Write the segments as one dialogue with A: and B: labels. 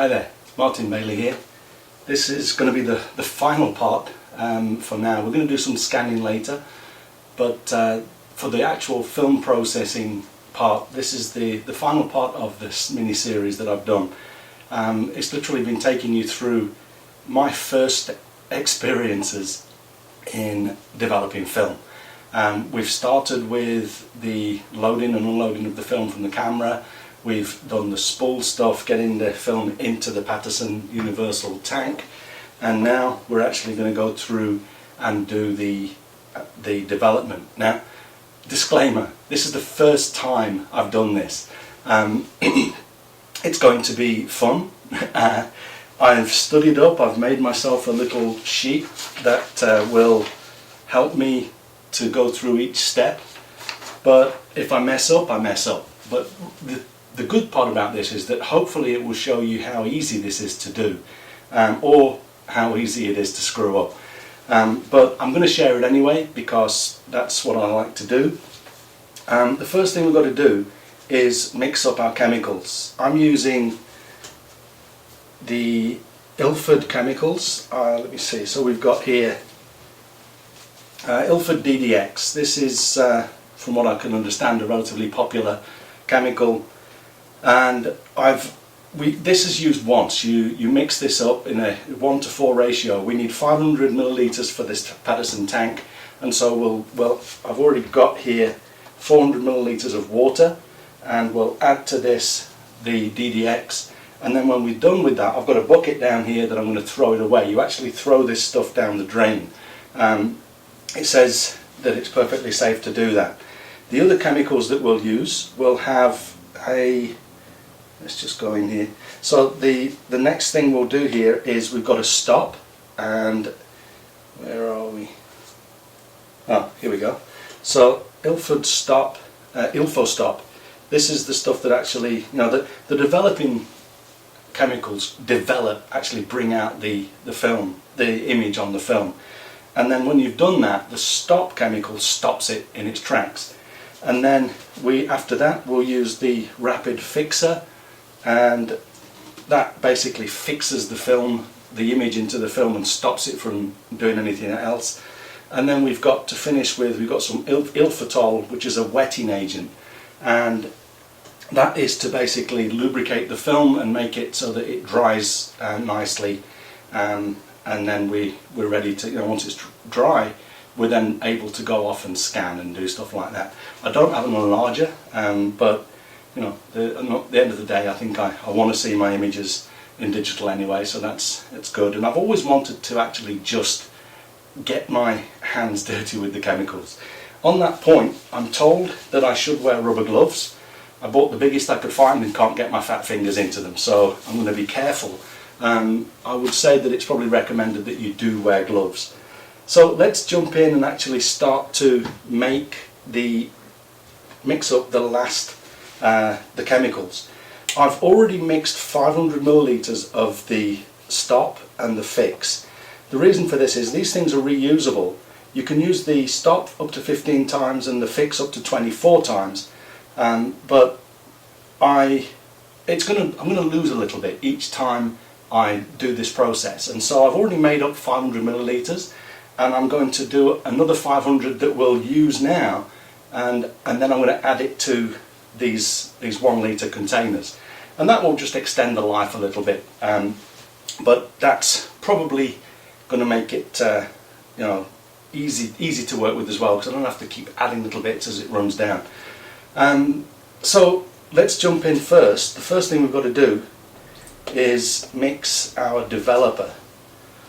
A: Hi there, Martin Bailey here. This is going to be the final part for now. We're going to do some scanning later, but for the actual film processing part, this is the final part of this mini-series that I've done. It's literally been taking you through my first experiences in developing film. We've started with the loading and unloading of the film from the camera. We've done the spool stuff, getting the film into the Patterson Universal tank, and now we're actually going to go through and do the development. Now, disclaimer, this is the first time I've done this. It's going to be fun. I've studied up, I've made myself a little sheet that will help me to go through each step, but if I mess up, I mess up. But the good part about this is that hopefully it will show you how easy this is to do, or how easy it is to screw up. But I'm going to share it anyway because that's what I like to do. The first thing we've got to do is mix up our chemicals. I'm using the ILFORD chemicals. Let me see, so we've got here ILFORD DDX. This is, from what I can understand, a relatively popular chemical. And this is used once. You mix this up in a 1:4 ratio. We need 500 milliliters for this Patterson tank, and so I've already got here 400 milliliters of water, and we'll add to this the DDX. And then when we're done with that, I've got a bucket down here that I'm going to throw it away. You actually throw this stuff down the drain. It says that it's perfectly safe to do that. The other chemicals that we'll use will have a, let's just go in here. So the next thing we'll do here is we've got a stop, and where are we? Oh, here we go. So ILFORD stop, ILFO stop. This is the stuff that actually, you know, the developing chemicals actually bring out the film, the image on the film. And then when you've done that, the stop chemical stops it in its tracks. And then after that, we'll use the rapid fixer, and that basically fixes the film, the image into the film, and stops it from doing anything else. And then we've got to finish with, we've got some ILFORD, which is a wetting agent, and that is to basically lubricate the film and make it so that it dries nicely. And then we're ready to, you know, once it's dry, we're then able to go off and scan and do stuff like that. I don't have an enlarger, but you know, at the end of the day, I think I want to see my images in digital anyway, so that's good. And I've always wanted to actually just get my hands dirty with the chemicals. On that point, I'm told that I should wear rubber gloves. I bought the biggest I could find and can't get my fat fingers into them, so I'm going to be careful. I would say that it's probably recommended that you do wear gloves. So let's jump in and actually start to mix up the chemicals. I've already mixed 500 milliliters of the stop and the fix. The reason for this is these things are reusable. You can use the stop up to 15 times and the fix up to 24 times, but I'm going to lose a little bit each time I do this process, and so I've already made up 500 milliliters, and I'm going to do another 500 that we'll use now, and then I'm going to add it to these 1 litre containers, and that will just extend the life a little bit, but that's probably going to make it you know, easy to work with as well, because I don't have to keep adding little bits as it runs down. So let's jump in first. The first thing we've got to do is mix our developer.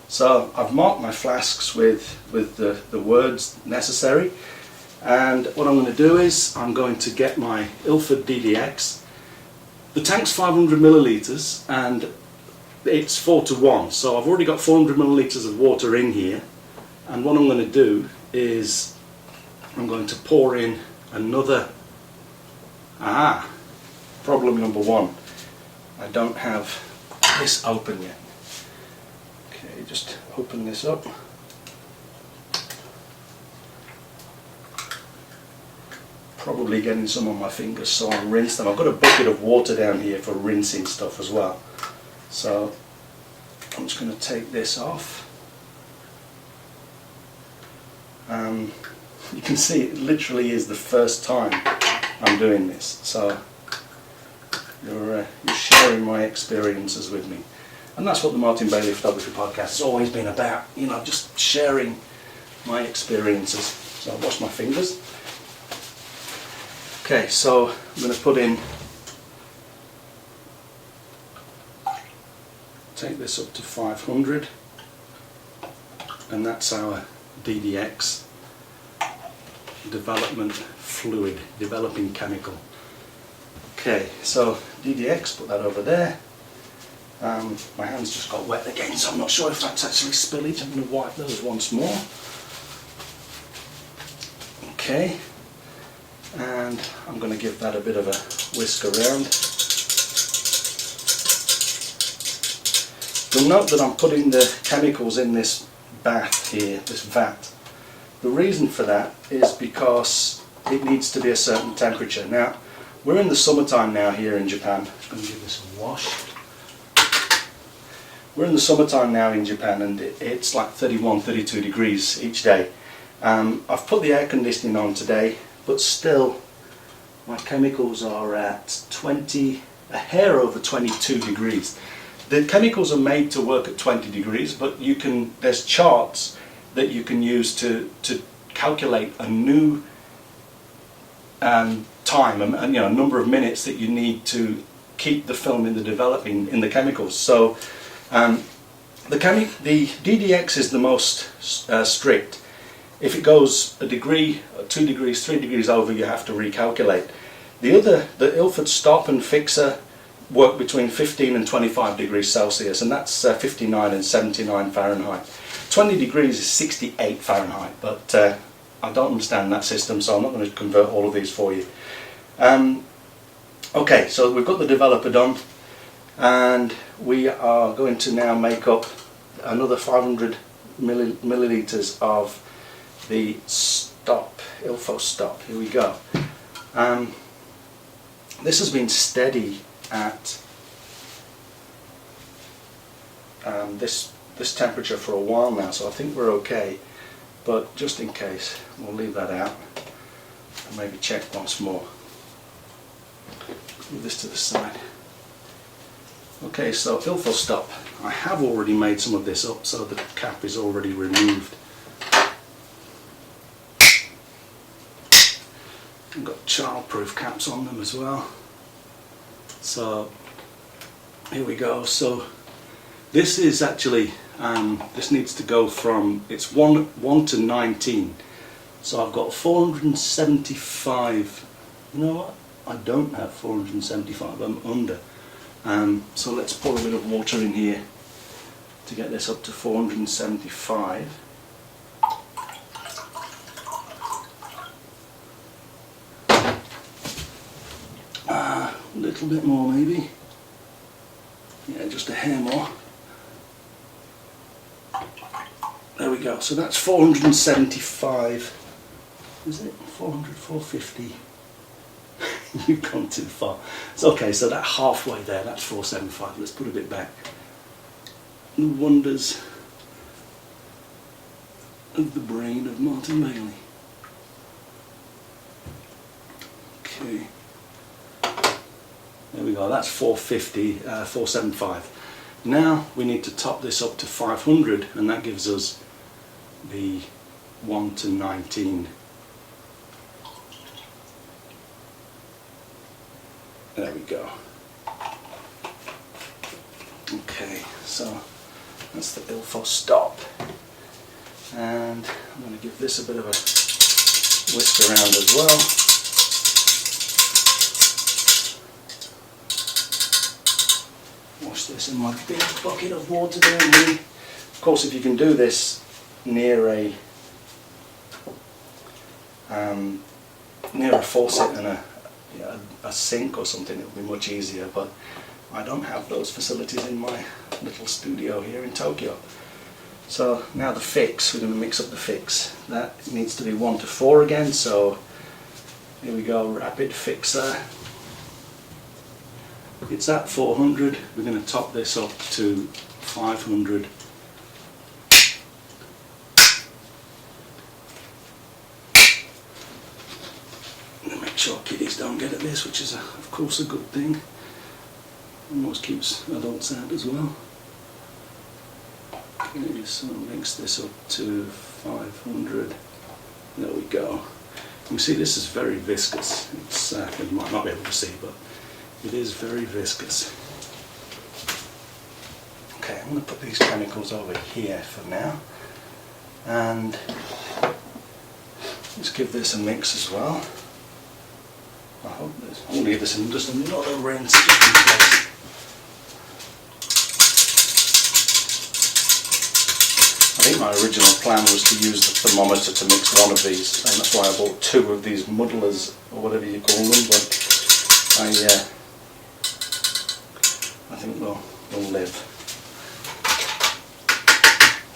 A: So I've marked my flasks with the words necessary, and what I'm going to do is I'm going to get my ILFORD DDX. The tank's 500 milliliters and it's 4:1, so I've already got 400 milliliters of water in here, and what I'm going to do is I'm going to pour in another. Problem number one, I don't have this open yet. Okay, just open this up. Probably getting some on my fingers, so I'll rinse them. I've got a bucket of water down here for rinsing stuff as well. So I'm just going to take this off. You can see it literally is the first time I'm doing this, so you're sharing my experiences with me, and that's what the Martin Bailey Photography Podcast has always been about, you know, just sharing my experiences. So I'll wash my fingers. Okay, so I'm going to put in, take this up to 500, and that's our DDX, development fluid, developing chemical. Okay, so DDX, put that over there. My hands just got wet again, so I'm not sure if that's actually spillage. I'm going to wipe those once more. Okay, and I'm going to give that a bit of a whisk around. You'll note that I'm putting the chemicals in this bath here, this vat. The reason for that is because it needs to be a certain temperature. Now, we're in the summertime now here in Japan. I'm just going to give this a wash. We're in the summertime now in Japan, and it's like 31, 32 degrees each day. I've put the air conditioning on today, but still my chemicals are at a hair over 22 degrees. The chemicals are made to work at 20 degrees, but there's charts that you can use to calculate a new time and a number of minutes that you need to keep the film in the chemicals. So the DDX is the most strict. If it goes a degree, 2 degrees, 3 degrees over, you have to recalculate. The ILFORD stop and fixer work between 15 and 25 degrees Celsius, and that's 59 and 79 Fahrenheit. 20 degrees is 68 Fahrenheit, but I don't understand that system, so I'm not going to convert all of these for you. Okay, so we've got the developer done, and we are going to now make up another 500 milliliters of the stop, ILFO stop. Here we go. This has been steady at this temperature for a while now, so I think we're okay, but just in case we'll leave that out and maybe check once more. Move this to the side. Okay, so ILFO stop. I have already made some of this up, so the cap is already removed. I've got child-proof caps on them as well. So here we go. So this is actually this needs to go from, it's 1 to 19. So I've got 475. You know what? I don't have 475. I'm under. So let's pour a bit of water in here to get this up to 475. A little bit more maybe. Yeah, just a hair more. There we go. So that's 475. Is it 400, 450? You've gone too far. It's okay, so that halfway there, that's 475. Let's put a bit back. The wonders of the brain of Martin Bailey. Okay. There we go, that's 450, 475. Now we need to top this up to 500, and that gives us the 1 to 19. There we go. Okay, so that's the ILFO stop. And I'm going to give this a bit of a whisk around as well. Wash this in my big bucket of water down here. Of course, if you can do this near a faucet and a sink or something, it will be much easier, but I don't have those facilities in my little studio here in Tokyo. So now the fix, we're going to mix up the fix. That needs to be 1 to 4 again, so here we go, rapid fixer. It's at 400. We're going to top this up to 500. Make sure kiddies don't get at this, which is of course a good thing. Almost keeps adults out as well. Okay, so mix this up to 500. There we go. You can see this is very viscous. It's, you might not be able to see, but it is very viscous. Okay, I'm going to put these chemicals over here for now, and let's give this a mix as well. I hope this. I'm going to give this just another rinse just in case. I think my original plan was to use the thermometer to mix one of these, and that's why I bought two of these muddlers, or whatever you call them, but I think we'll live.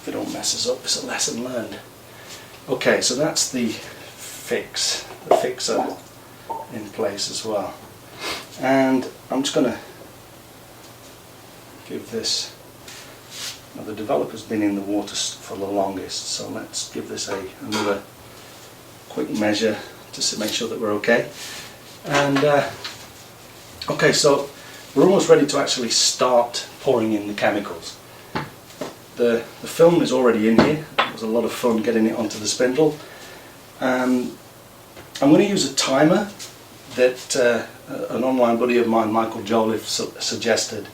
A: If it don't mess us up, it's a lesson learned. Okay, so that's the fixer in place as well. And I'm just going to give this, now the developer's been in the water for the longest, so let's give this another quick measure just to make sure that we're okay. And okay, so we're almost ready to actually start pouring in the chemicals. The film is already in here. It was a lot of fun getting it onto the spindle. I'm going to use a timer that an online buddy of mine, Michael Joliffe, suggested.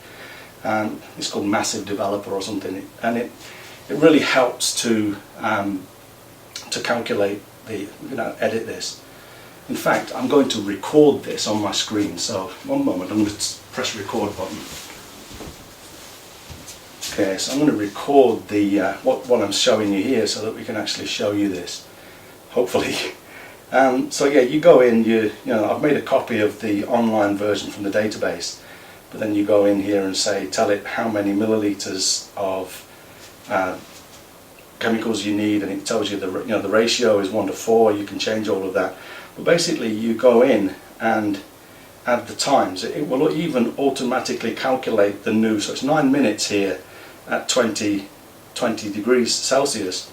A: It's called Massive Developer or something, and it really helps to calculate edit this. In fact, I'm going to record this on my screen. So one moment, I'm going to press record button. Okay, so I'm going to record the what I'm showing you here, so that we can actually show you this, hopefully. So yeah, you go in, you know, I've made a copy of the online version from the database, but then you go in here and tell it how many milliliters of chemicals you need, and it tells you the ratio is 1:4. You can change all of that, but basically you go in and add the times. It will even automatically calculate the new, so it's 9 minutes here at 20 degrees Celsius.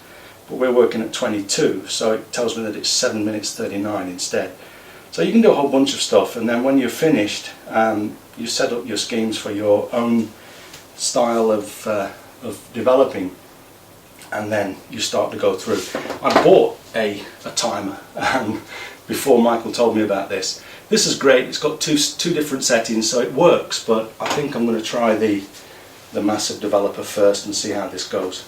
A: But we're working at 22, so it tells me that it's 7 minutes 39 instead. So you can do a whole bunch of stuff, and then when you're finished, you set up your schemes for your own style of developing, and then you start to go through. I bought a timer before Michael told me about this. This is great. It's got two different settings, so it works, but I think I'm going to try the Massive Developer first and see how this goes.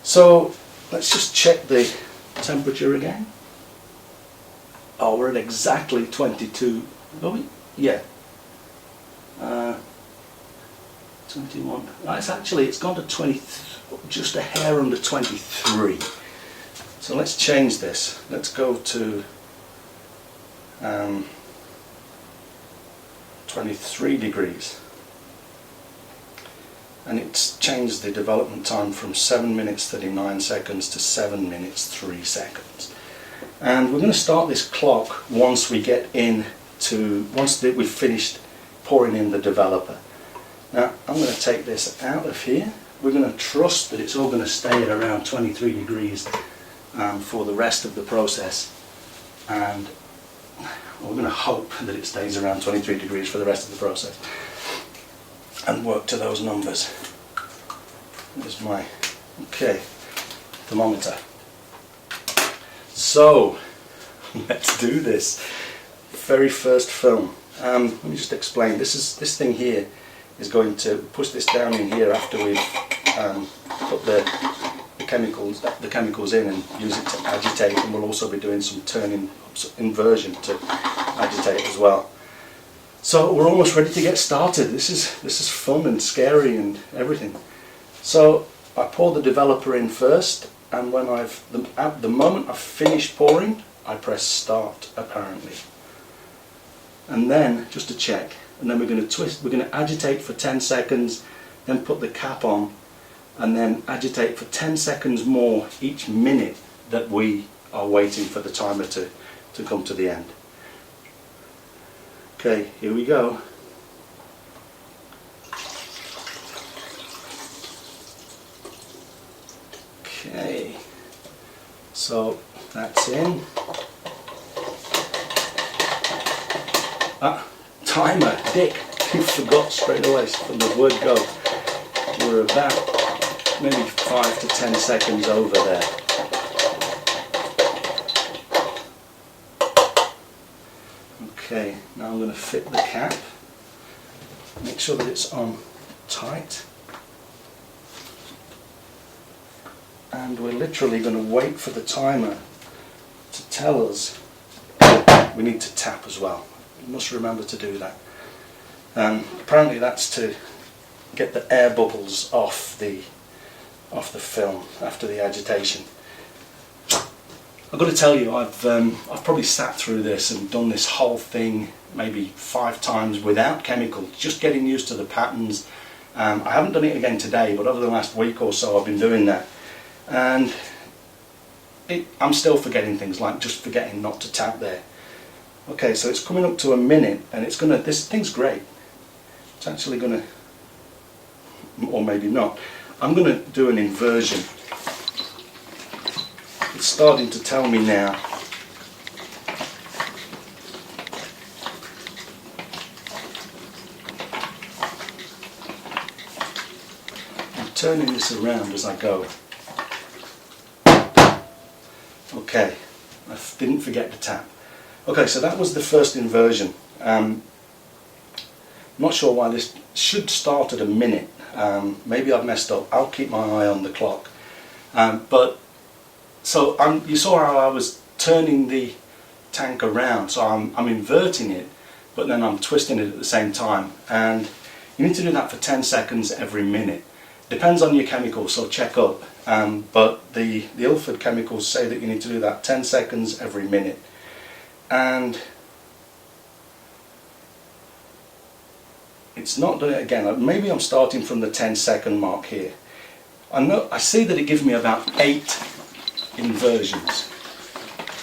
A: So let's just check the temperature again. Oh, we're at exactly 22. Are we? Yeah. 21. It's gone to 20, just a hair under 23. So let's change this. Let's go to 23 degrees. And it's changed the development time from 7 minutes 39 seconds to 7 minutes 3 seconds. And we're going to start this clock once we've finished pouring in the developer. Now I'm going to take this out of here. We're going to trust that it's all going to stay at around 23 degrees for the rest of the process, and we're going to hope that it stays around 23 degrees for the rest of the process, and work to those numbers. There's my thermometer. So let's do this. Very first film. Let me just explain. This thing here is going to push this down in here after we've put the chemicals in, and use it to agitate, and we'll also be doing some inversion to agitate as well. So we're almost ready to get started. This is fun and scary and everything. So I pour the developer in first, and when at the moment I've finished pouring, I press start apparently. And then just to check, and then we're going to agitate for 10 seconds, then put the cap on, and then agitate for 10 seconds more each minute that we are waiting for the timer to come to the end. Okay, here we go. So that's in. Ah, timer, Dick, you forgot straight away from the word go. We're about maybe 5 to 10 seconds over there. Okay, now I'm going to fit the cap. Make sure that it's on tight. And we're literally going to wait for the timer to tell us we need to tap as well. You must remember to do that. Apparently that's to get the air bubbles off the film after the agitation. I've got to tell you, I've probably sat through this and done this whole thing maybe 5 times without chemicals, just getting used to the patterns. I haven't done it again today, but over the last week or so I've been doing that, and I'm still forgetting things, like just forgetting not to tap there. Okay, so it's coming up to a minute, and it's gonna. This thing's great. It's actually gonna, or maybe not. I'm gonna do an inversion. It's starting to tell me now. I'm turning this around as I go. Okay, I didn't forget to tap. Okay, so that was the first inversion. Not sure why this should start at a minute. Maybe I've messed up. I'll keep my eye on the clock. So you saw how I was turning the tank around, so I'm inverting it, but then I'm twisting it at the same time, and you need to do that for 10 seconds every minute. Depends on your chemicals, so check up, but the ILFORD chemicals say that you need to do that 10 seconds every minute. And it's not doing it again. Maybe I'm starting from the 10-second mark here. I see that it gives me about 8 inversions.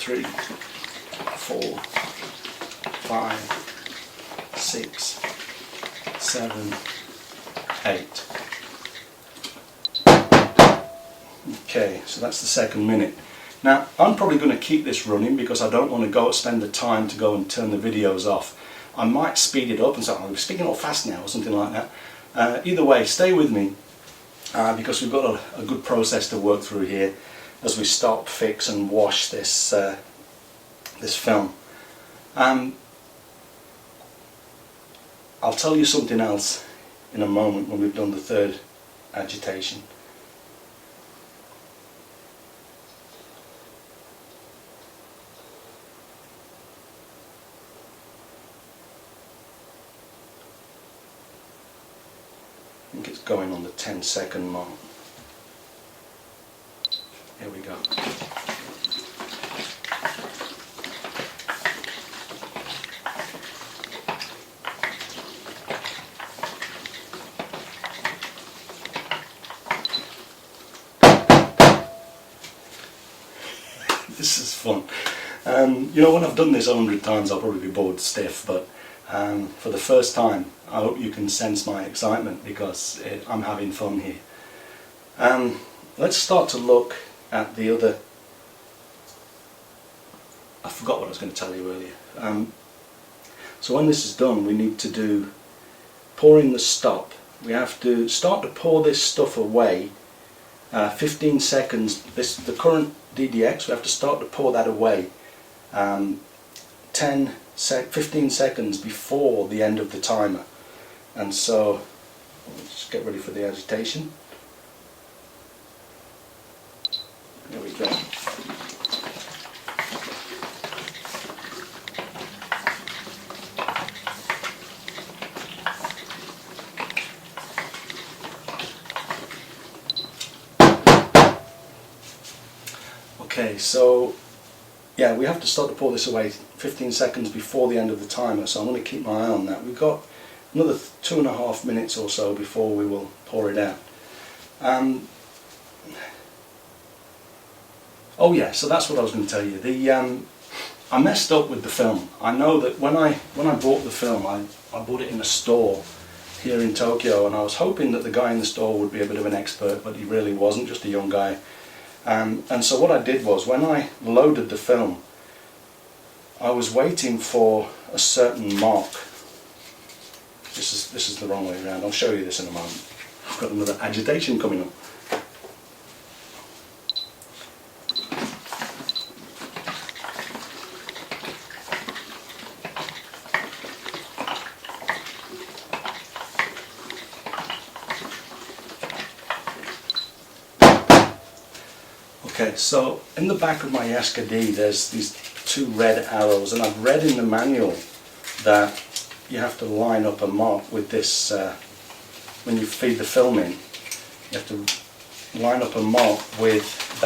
A: 3, 4, 5, 6, 7, 8. Okay, so that's the second minute. Now I'm probably going to keep this running because I don't want to spend the time to go and turn the videos off. I might speed it up and say, I'm speaking all fast now or something like that. Either way, stay with me because we've got a good process to work through here as we stop, fix and wash this this film. I'll tell you something else in a moment when we've done the third agitation. I think it's going on the 10-second mark. Here we go. This is fun. You know, when I've done this 100 times I'll probably be bored stiff, but for the first time I hope you can sense my excitement because I'm having fun here. Let's start to look at the other. I forgot what I was going to tell you earlier. So when this is done, we need to pour in the stop. We have to start to pour this stuff away. 15 seconds. The current DDX. We have to start to pour that away. 15 seconds before the end of the timer. And so, let's just get ready for the agitation. There we go. Okay, so yeah, we have to start to pour this away 15 seconds before the end of the timer, so I'm going to keep my eye on that. We've got another 2.5 minutes or so before we will pour it out. Oh yeah, so that's what I was going to tell you. I messed up with the film. I know that when I bought the film, I bought it in a store here in Tokyo, and I was hoping that the guy in the store would be a bit of an expert, but he really wasn't, just a young guy. And so what I did was, when I loaded the film, I was waiting for a certain mark. This is the wrong way around. I'll show you this in a moment. I've got another agitation coming up. Okay, so in the back of my Yaska-D there's these two red arrows, and I've read in the manual that you have to line up a mark with this, when you feed the film in, you have to line up a mark with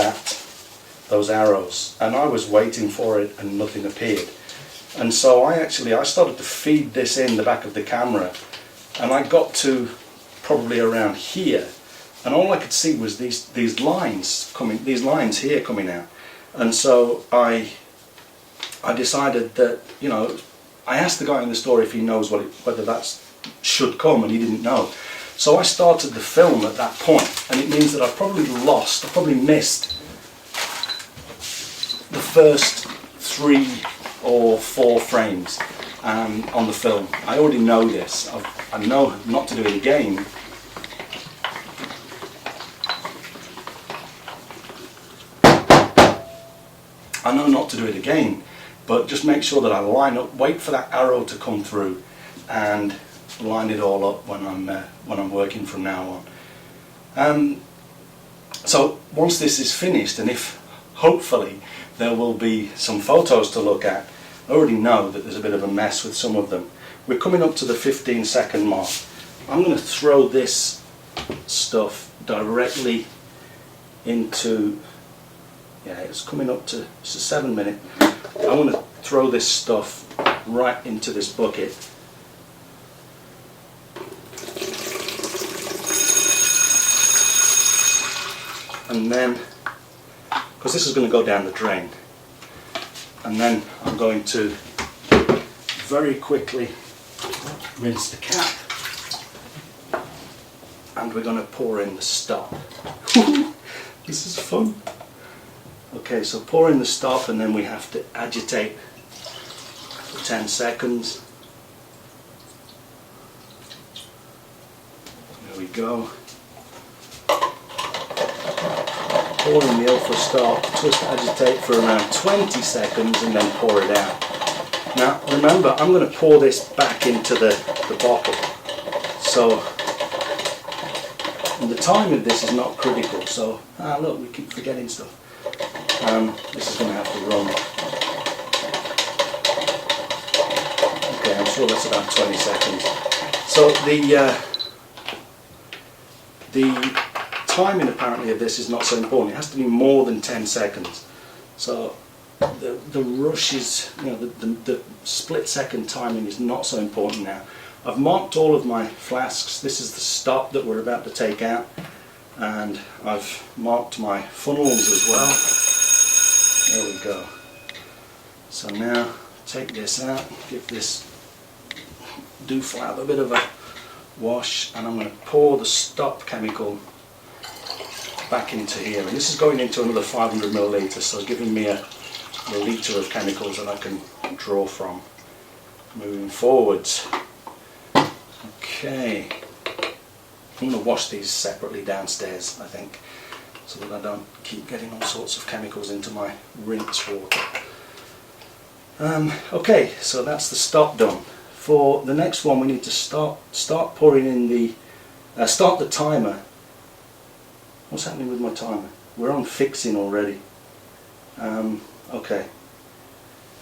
A: those arrows, and I was waiting for it and nothing appeared. And so I started to feed this in the back of the camera, and I got to probably around here, and all I could see was these lines here coming out. And so I decided that, you know, I asked the guy in the store if he knows whether that should come, and he didn't know. So I started the film at that point, and it means that I probably missed the first 3 or 4 frames on the film. I already know this. I know not to do it again. I know not to do it again, but just make sure that I line up, wait for that arrow to come through, and line it all up when I'm working from now on. So once this is finished, and if hopefully there will be some photos to look at, I already know that there's a bit of a mess with some of them. We're coming up to the 15-second mark. I'm going to throw this stuff directly into, yeah, it's coming up to, it's a 7 minute. I want to throw this stuff right into this bucket. And then, because this is going to go down the drain, and then I'm going to very quickly rinse the cap, and we're going to pour in the stop. This is fun. Okay, so pour in the stop, and then we have to agitate for 10 seconds. There we go. Pour in the ILFORD stop, twist, agitate for around 20 seconds, and then pour it out. Now remember, I'm going to pour this back into the bottle, so the time of this is not critical. So, look, we keep forgetting stuff. This is going to have to run. Okay, I'm sure that's about 20 seconds. So the timing apparently of this is not so important. It has to be more than 10 seconds. So the rush is, you know, the split second timing is not so important now. I've marked all of my flasks. This is the stop that we're about to take out, and I've marked my funnels as well. There we go. So now take this out, give this do-flap a bit of a wash, and I'm going to pour the stop chemical back into here. And this is going into another 500 millilitres, so giving me a litre of chemicals that I can draw from moving forwards. Okay, I'm going to wash these separately downstairs, I think, so that I don't keep getting all sorts of chemicals into my rinse water. Okay, so that's the stop done. For the next one, we need to start pouring in the start the timer. What's happening with my timer? We're on fixing already. Okay,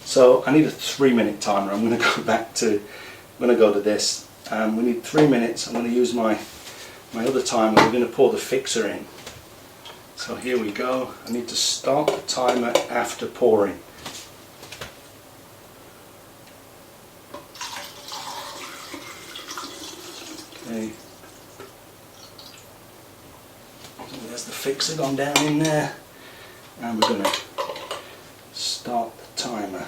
A: so I need a 3-minute timer. I'm going to go back to, I'm going to go to this. We need 3 minutes. I'm going to use my other timer. We're going to pour the fixer in. So here we go. I need to start the timer after pouring. Okay. There's the fixer gone down in there, and we're going to start the timer.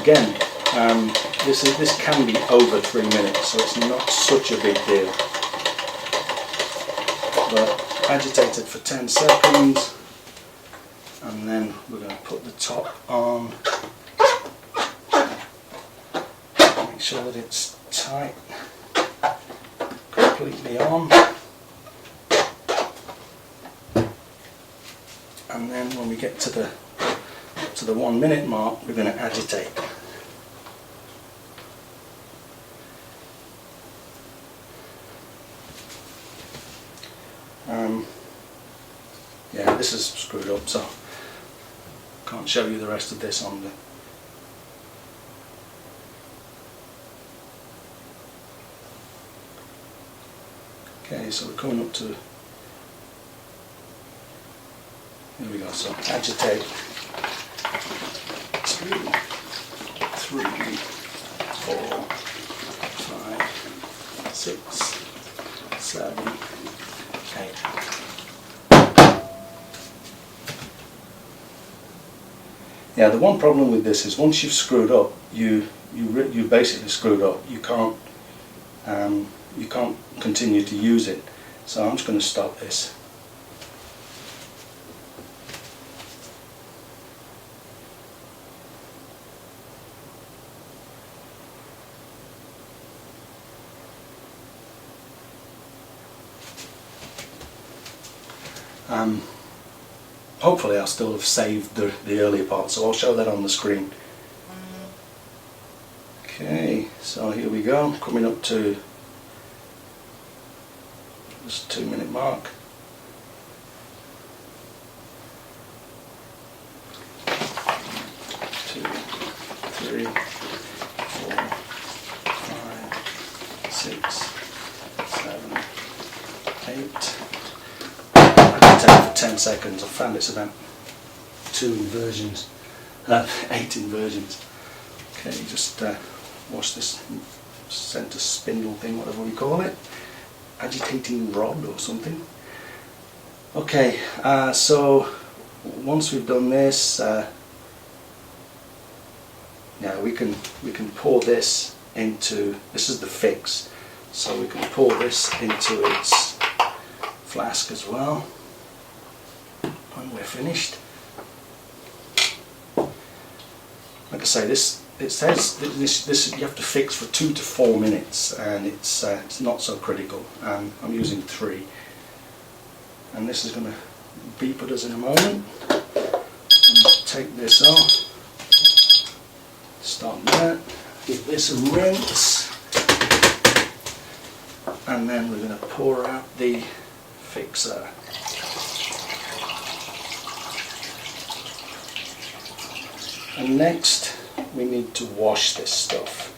A: Again, this can be over 3 minutes, so it's not such a big deal. But agitate it for 10 seconds, and then we're going to put the top on. Make sure that it's tight, completely on. And then when we get to the 1 minute mark, we're going to agitate. Yeah, this is screwed up, so can't show you the rest of this on the. Okay, so we're coming up to. Here we go. So agitate. 2, 3, 4, 5, 6, 7, 8. Yeah, the one problem with this is once you've screwed up, you basically screwed up. You can't continue to use it. So I'm just going to stop this. Hopefully I'll still have saved the earlier part, so I'll show that on the screen. Okay, so here we go, coming up to this 2 minute mark. Two, 3, 4, 5, 6, 7, 8. For 10 seconds. I found it's about 8 inversions. Okay, just wash this center spindle thing, whatever we call it, agitating rod or something. Okay, so once we've done this, yeah, we can pour this into. This is the fix, so we can pour this into its flask as well. When we're finished, like I say, it says this you have to fix for 2 to 4 minutes, and it's not so critical. I'm using 3, and this is going to beep at us in a moment. Take this off, stop that, give this a rinse, and then we're going to pour out the fixer. And next we need to wash this stuff.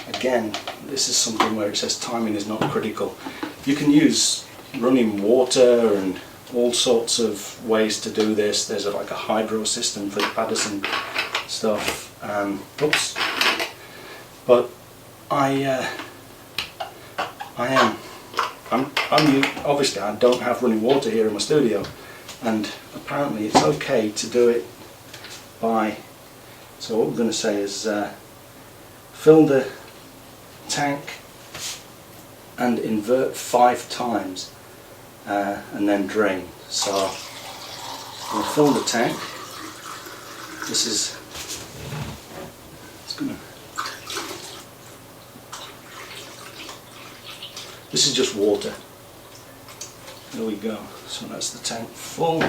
A: Again, this is something where it says timing is not critical. You can use running water and all sorts of ways to do this. There's like a hydro system for the Paddison stuff. Oops. But obviously I don't have running water here in my studio, and apparently it's okay to do it by. So what we're going to say is fill the tank and invert 5 times and then drain. So we'll fill the tank. This is just water. There we go. So that's the tank full.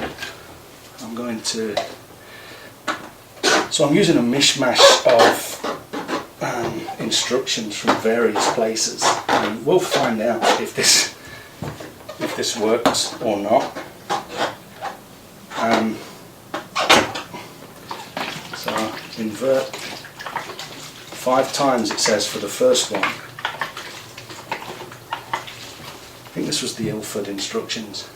A: I'm going to. So I'm using a mishmash of instructions from various places, and we'll find out if this works or not. So invert 5 times, it says, for the first one. I think this was the ILFORD instructions.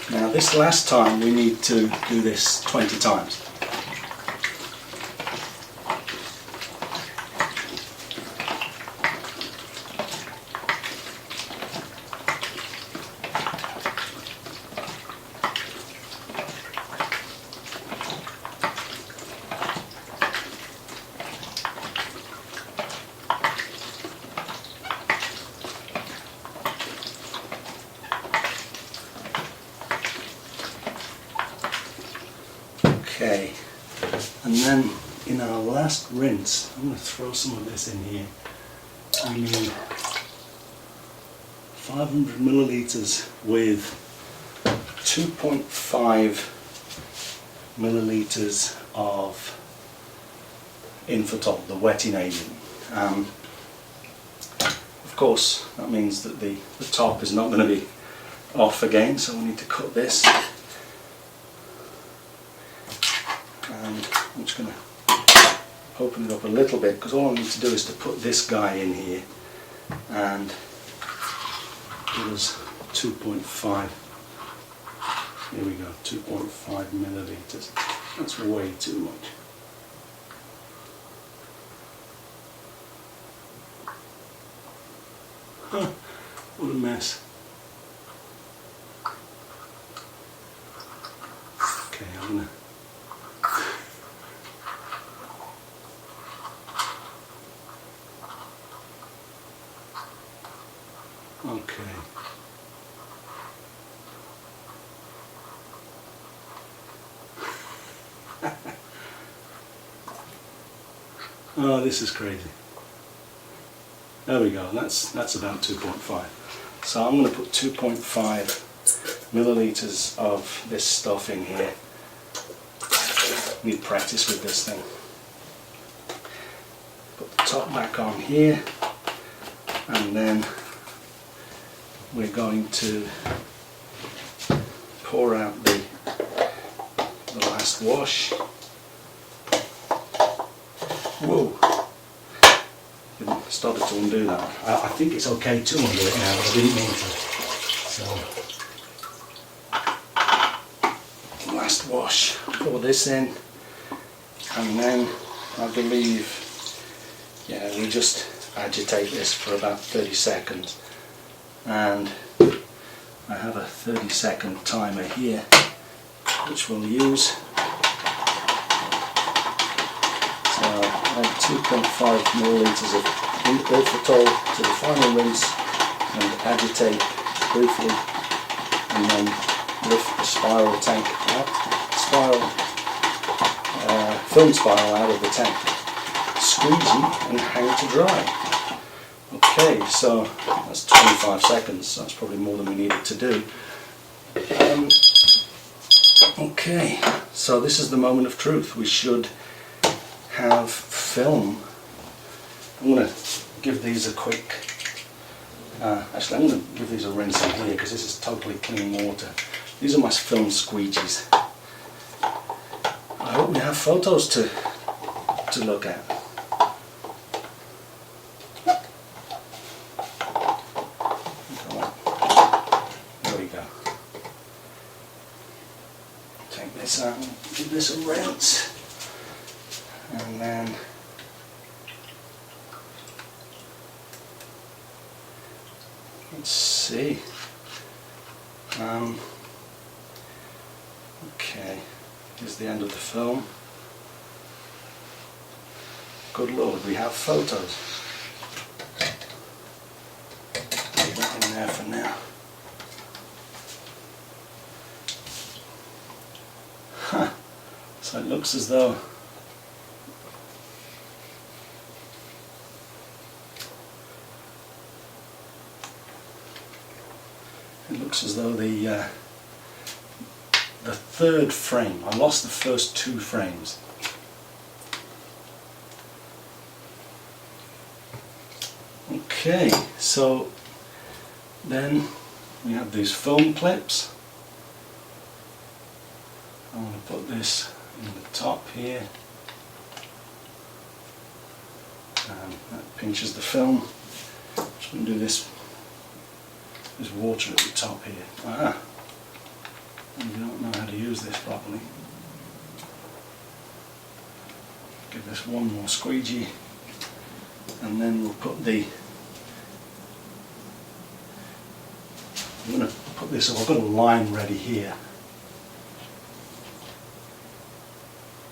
A: Now this last time we need to do this 20 times. Okay, and then in our last rinse, I'm going to throw some of this in here. We need 500 millilitres with 2.5 millilitres of ILFORD, the wetting agent. Of course, that means that the top is not going to be off again, so we need to cut this. And I'm just going to open it up a little bit, because all I need to do is to put this guy in here, and it was 2.5. Here we go, 2.5 millilitres. That's way too much. Huh, what a mess. Okay, I'm gonna okay. Oh, this is crazy. There we go, that's about 2.5. So I'm going to put 2.5 millilitres of this stuff in here. Need practice with this thing. Put the top back on here, and then we're going to pour out the last wash. Whoa! Started to undo that. I think it's okay to undo it now, but I didn't mean to. So, last wash. Pour this in, and then I believe, yeah, we just agitate this for about 30 seconds. And I have a 30-second timer here, which we'll use. So I add 2.5 millilitres of ILFORD to the final rinse, and agitate briefly, and then lift the spiral tank out, film spiral out of the tank, squeegee, and hang to dry. Okay, so that's 25 seconds, so that's probably more than we needed to do. Okay, so this is the moment of truth. We should have film. I'm going to give these a quick, actually I'm going to give these a rinse in here, because this is totally clean water. These are my film squeegees. I hope we have photos to look at. There we go. Take this out and give this a rinse. And then let's see. Okay, here's the end of the film. Good Lord, we have photos. Leave that in there for now. Huh. So it looks as though the third frame, I lost the first two frames. Okay, so then we have these film clips. I'm going to put this in the top here, and that pinches the film. Just going to do this. There's water at the top here. Ah, you don't know how to use this properly. Give this one more squeegee, and then we'll put the. I'm going to put this up. I've got a line ready here.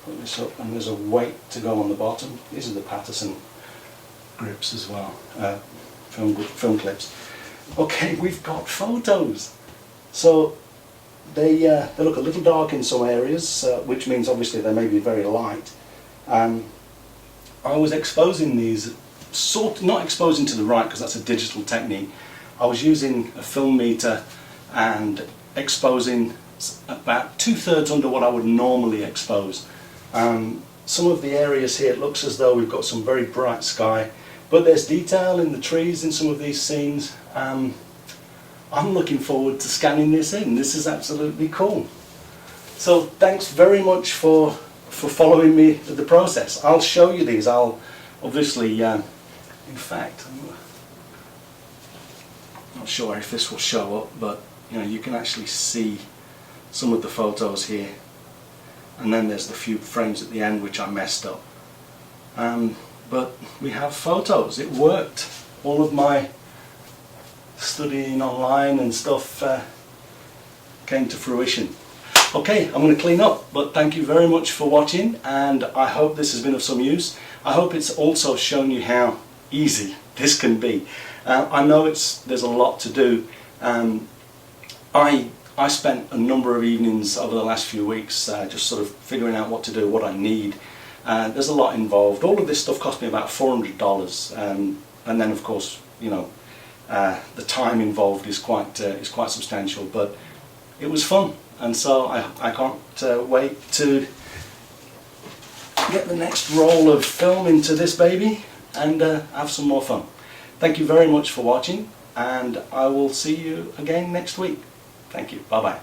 A: Put this up, and there's a weight to go on the bottom. These are the Patterson grips as well, film clips. Okay, we've got photos. So they look a little dark in some areas, which means obviously they may be very light. I was exposing these, not exposing to the right because that's a digital technique. I was using a film meter and exposing about 2/3 under what I would normally expose. Some of the areas here, it looks as though we've got some very bright sky, but there's detail in the trees in some of these scenes. I'm looking forward to scanning this in. This is absolutely cool. So thanks very much for following me through the process. I'll show you these. I'll obviously, in fact, I'm not sure if this will show up, but you know, you can actually see some of the photos here, and then there's the few frames at the end which I messed up. But we have photos. It worked. All of my studying online and stuff came to fruition. Okay, I'm going to clean up, but thank you very much for watching, and I hope this has been of some use. I hope it's also shown you how easy this can be. I know there's a lot to do. I spent a number of evenings over the last few weeks just sort of figuring out what to do, what I need. There's a lot involved. All of this stuff cost me about $400, and then of course, you know, the time involved is quite substantial, but it was fun, and so I can't wait to get the next roll of film into this baby and have some more fun. Thank you very much for watching, and I will see you again next week. Thank you. Bye bye.